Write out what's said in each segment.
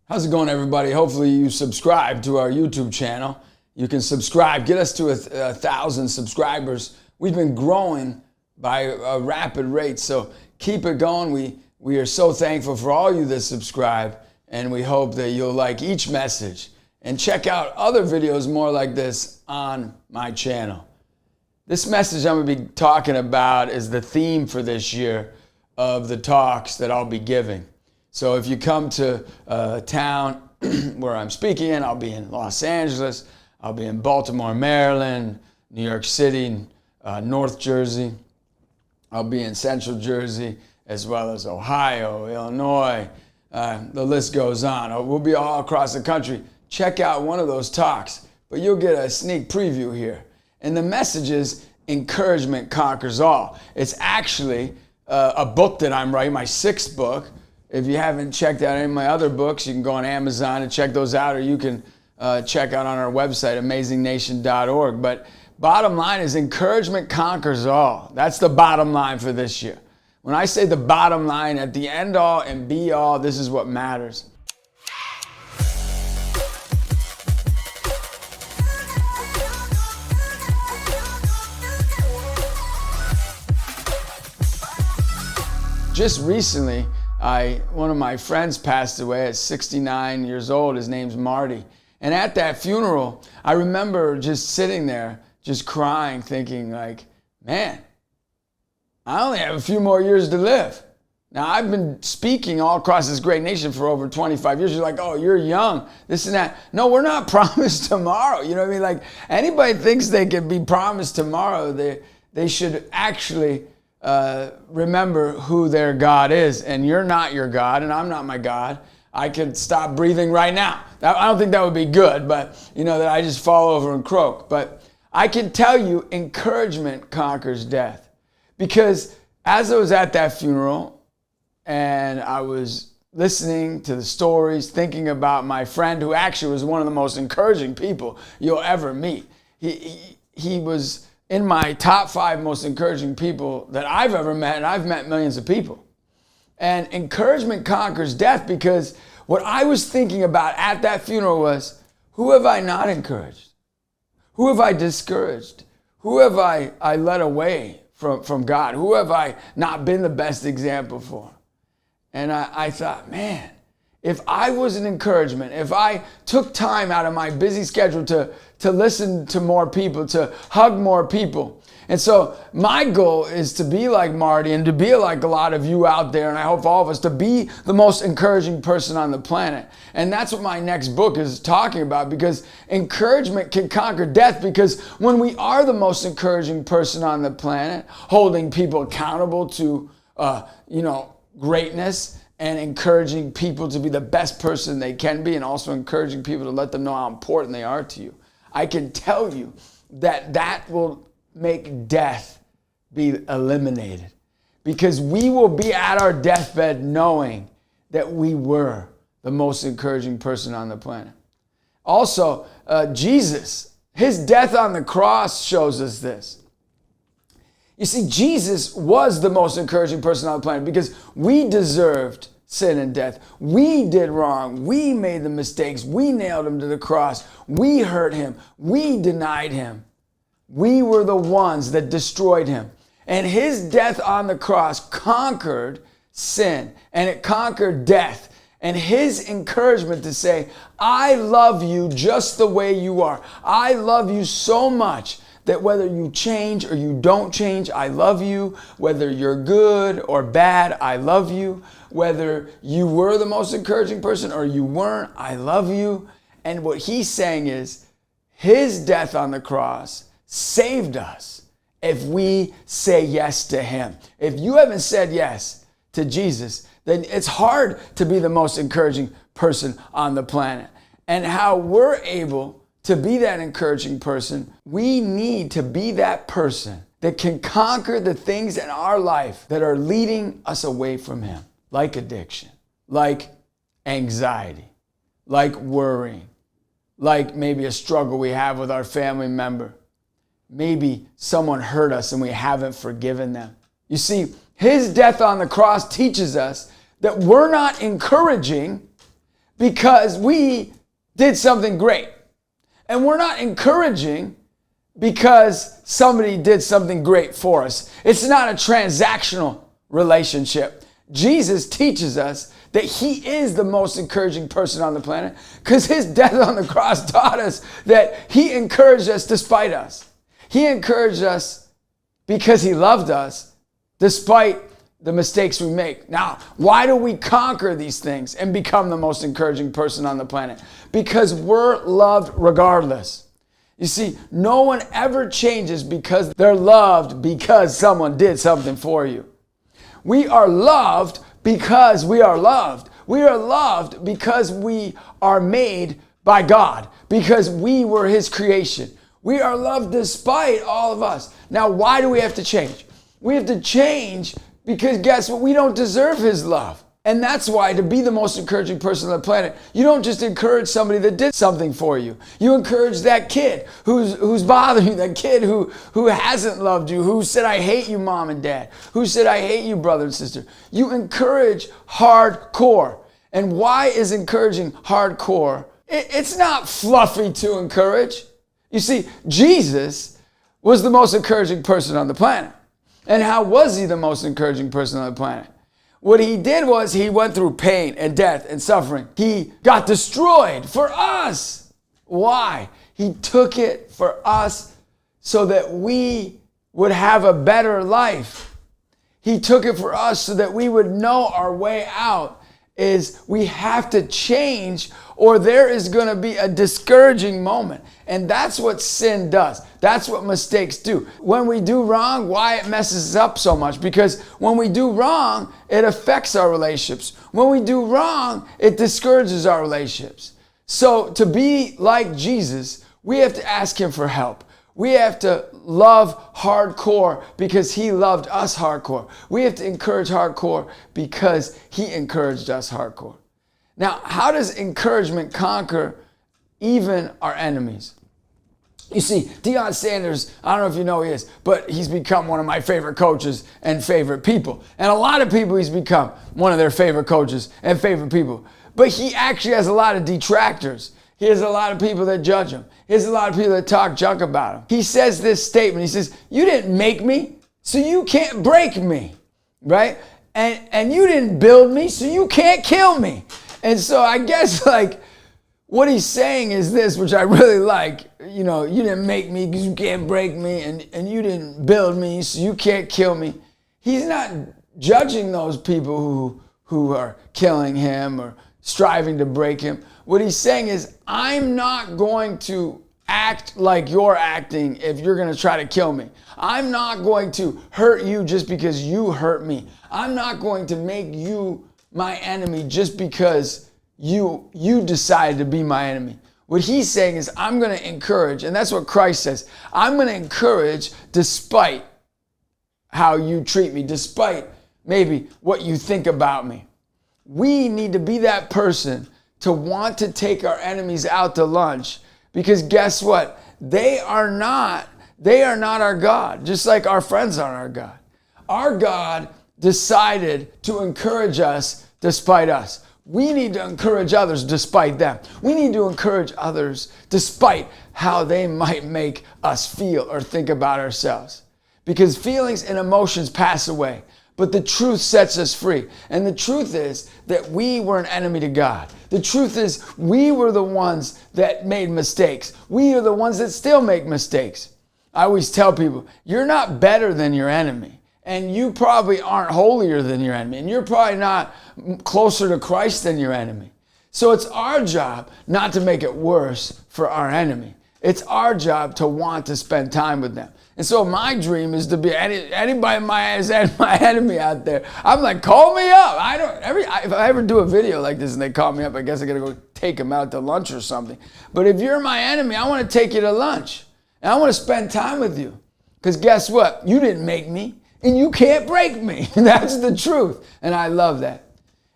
How's it going, everybody? Hopefully you subscribe to our YouTube channel. You can subscribe, get us to 1,000 subscribers. We've been growing by a rapid rate, so keep it going. We are so thankful for all you that subscribe, and we hope that you'll like each message and check out other videos more like this on my channel. This message I'm going to be talking about is the theme for this year of the talks that I'll be giving. So if you come to a town where I'm speaking in, I'll be in Los Angeles, I'll be in Baltimore, Maryland, New York City, North Jersey, I'll be in Central Jersey, as well as Ohio, Illinois, the list goes on. We'll be all across the country. Check out one of those talks, but you'll get a sneak preview here. And the message is Encouragement Conquers All. It's actually a book that I'm writing, my 6th book. If you haven't checked out any of my other books, you can go on Amazon and check those out, or you can check out on our website, amazingnation.org. But bottom line is encouragement conquers all. That's the bottom line for this year. When I say the bottom line, at the end all and be all, this is what matters. Just recently, one of my friends passed away at 69 years old. His name's Marty. And at that funeral, I remember just sitting there, just crying, thinking like, man, I only have a few more years to live. Now, I've been speaking all across this great nation for over 25 years. You're like, oh, you're young, this and that. No, we're not promised tomorrow. You know what I mean? Like, anybody thinks they can be promised tomorrow, they should actually remember who their God is. And you're not your God, and I'm not my God. I could stop breathing right now. I don't think that would be good, but that I just fall over and croak. But I can tell you, encouragement conquers death. Because as I was at that funeral and I was listening to the stories, thinking about my friend who actually was one of the most encouraging people you'll ever meet. He was in my top 5 most encouraging people that I've ever met, and I've met millions of people. And encouragement conquers death, because what I was thinking about at that funeral was, who have I not encouraged? Who have I discouraged? Who have I led away from God? Who have I not been the best example for? And I thought, man, if I was an encouragement, if I took time out of my busy schedule to listen to more people, to hug more people. And so my goal is to be like Marty and to be like a lot of you out there, and I hope all of us, to be the most encouraging person on the planet. And that's what my next book is talking about, because encouragement can conquer death. Because when we are the most encouraging person on the planet, holding people accountable to greatness, and encouraging people to be the best person they can be, and also encouraging people to let them know how important they are to you, I can tell you that will make death be eliminated, because we will be at our deathbed knowing that we were the most encouraging person on the planet. Also, Jesus, his death on the cross shows us this. You see, Jesus was the most encouraging person on the planet, because we deserved sin and death. We did wrong. We made the mistakes. We nailed him to the cross. We hurt him. We denied him. We were the ones that destroyed him. And his death on the cross conquered sin, and it conquered death. And his encouragement to say, I love you just the way you are. I love you so much that whether you change or you don't change, I love you. Whether you're good or bad, I love you. Whether you were the most encouraging person or you weren't, I love you. And what he's saying is, his death on the cross saved us if we say yes to him. If you haven't said yes to Jesus, then it's hard to be the most encouraging person on the planet. And how we're able to be that encouraging person, we need to be that person that can conquer the things in our life that are leading us away from him, like addiction, like anxiety, like worrying, like maybe a struggle we have with our family member. Maybe someone hurt us and we haven't forgiven them. You see, his death on the cross teaches us that we're not encouraging because we did something great. And we're not encouraging because somebody did something great for us. It's not a transactional relationship. Jesus teaches us that he is the most encouraging person on the planet because his death on the cross taught us that he encouraged us despite us. He encouraged us because he loved us despite the mistakes we make. Now, why do we conquer these things and become the most encouraging person on the planet? Because we're loved regardless. You see, no one ever changes because they're loved because someone did something for you. We are loved because we are loved. We are loved because we are made by God, because we were his creation. We are loved despite all of us. Now, why do we have to change? We have to change because guess what? We don't deserve his love. And that's why, to be the most encouraging person on the planet, you don't just encourage somebody that did something for you. You encourage that kid who's bothering you, that kid who hasn't loved you, who said, I hate you, mom and dad, who said, I hate you, brother and sister. You encourage hardcore. And why is encouraging hardcore? It's not fluffy to encourage. You see, Jesus was the most encouraging person on the planet. And how was he the most encouraging person on the planet? What he did was he went through pain and death and suffering. He got destroyed for us. Why? He took it for us so that we would have a better life. He took it for us so that we would know our way out is we have to change or there is going to be a discouraging moment. And that's what sin does. That's what mistakes do. When we do wrong, why it messes us up so much? Because when we do wrong, it affects our relationships. When we do wrong, it discourages our relationships. So to be like Jesus, we have to ask him for help. We have to love hardcore because he loved us hardcore. We have to encourage hardcore because he encouraged us hardcore. Now, how does encouragement conquer even our enemies? You see, Deion Sanders, I don't know if you know who he is, but he's become one of my favorite coaches and favorite people. And a lot of people, he's become one of their favorite coaches and favorite people. But he actually has a lot of detractors. He has a lot of people that judge him. He has a lot of people that talk junk about him. He says this statement. He says, you didn't make me, so you can't break me, right? And you didn't build me, so you can't kill me. And so I guess like what he's saying is this, which I really like. You know, you didn't make me because you can't break me, and you didn't build me, so you can't kill me. He's not judging those people who are killing him or striving to break him. What he's saying is, I'm not going to act like you're acting if you're going to try to kill me. I'm not going to hurt you just because you hurt me. I'm not going to make you my enemy just because you decided to be my enemy. What he's saying is, I'm going to encourage, and that's what Christ says, I'm going to encourage despite how you treat me, despite maybe what you think about me. We need to be that person to want to take our enemies out to lunch, because guess what? They are not our God, just like our friends aren't our God. Our God decided to encourage us despite us. We need to encourage others despite them. We need to encourage others despite how they might make us feel or think about ourselves. Because feelings and emotions pass away, but the truth sets us free. And the truth is that we were an enemy to God. The truth is we were the ones that made mistakes. We are the ones that still make mistakes. I always tell people, you're not better than your enemy. And you probably aren't holier than your enemy. And you're probably not closer to Christ than your enemy. So it's our job not to make it worse for our enemy. It's our job to want to spend time with them. And so my dream is to be anybody my enemy out there. I'm like, call me up. If I ever do a video like this and they call me up, I guess I gotta go take them out to lunch or something. But if you're my enemy, I want to take you to lunch. And I want to spend time with you. Because guess what? You didn't make me. And you can't break me. That's the truth. And I love that.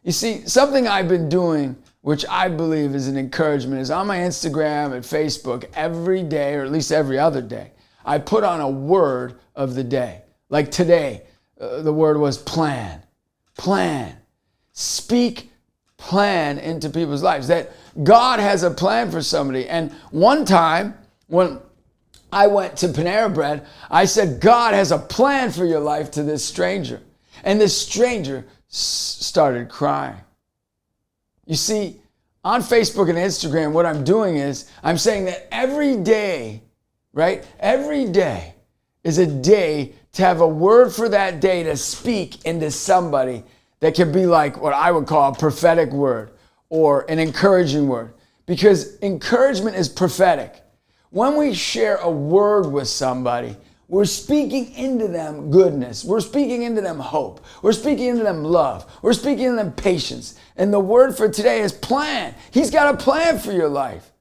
You see, something I've been doing, which I believe is an encouragement, is on my Instagram and Facebook every day, or at least every other day, I put on a word of the day. Like today, the word was plan. Plan. Speak plan into people's lives, that God has a plan for somebody. And one time when I went to Panera Bread, I said, God has a plan for your life to this stranger. And this stranger started crying. You see, on Facebook and Instagram, what I'm doing is I'm saying that every day, right? Every day is a day to have a word for that day to speak into somebody that can be like what I would call a prophetic word or an encouraging word. Because encouragement is prophetic. When we share a word with somebody, we're speaking into them goodness. We're speaking into them hope. We're speaking into them love. We're speaking into them patience. And the word for today is plan. He's got a plan for your life.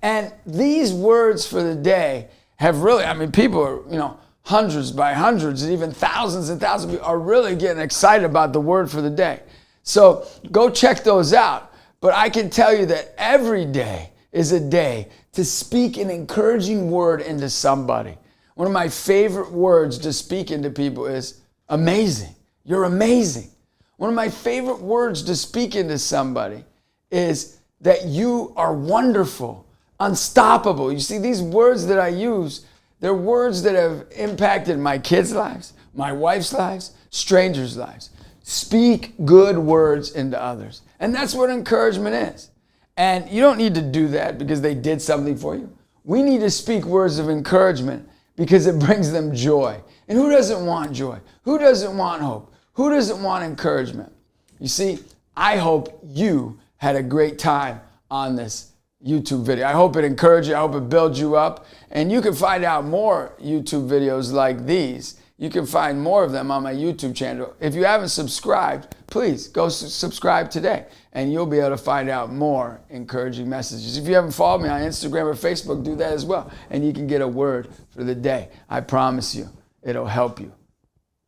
And these words for the day have really, people are, hundreds by hundreds and even thousands and thousands of people are really getting excited about the word for the day. So go check those out. But I can tell you that every day is a day to speak an encouraging word into somebody. One of my favorite words to speak into people is amazing. You're amazing. One of my favorite words to speak into somebody is that you are wonderful, unstoppable. You see, these words that I use, they're words that have impacted my kids' lives, my wife's lives, strangers' lives. Speak good words into others. And that's what encouragement is. And you don't need to do that because they did something for you. We need to speak words of encouragement because it brings them joy. And who doesn't want joy? Who doesn't want hope? Who doesn't want encouragement? You see, I hope you had a great time on this YouTube video. I hope it encouraged you. I hope it builds you up. And you can find out more YouTube videos like these. You can find more of them on my YouTube channel. If you haven't subscribed, please go subscribe today and you'll be able to find out more encouraging messages. If you haven't followed me on Instagram or Facebook, do that as well. And you can get a word for the day. I promise you, it'll help you.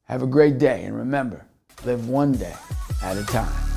Have a great day. And remember, live one day at a time.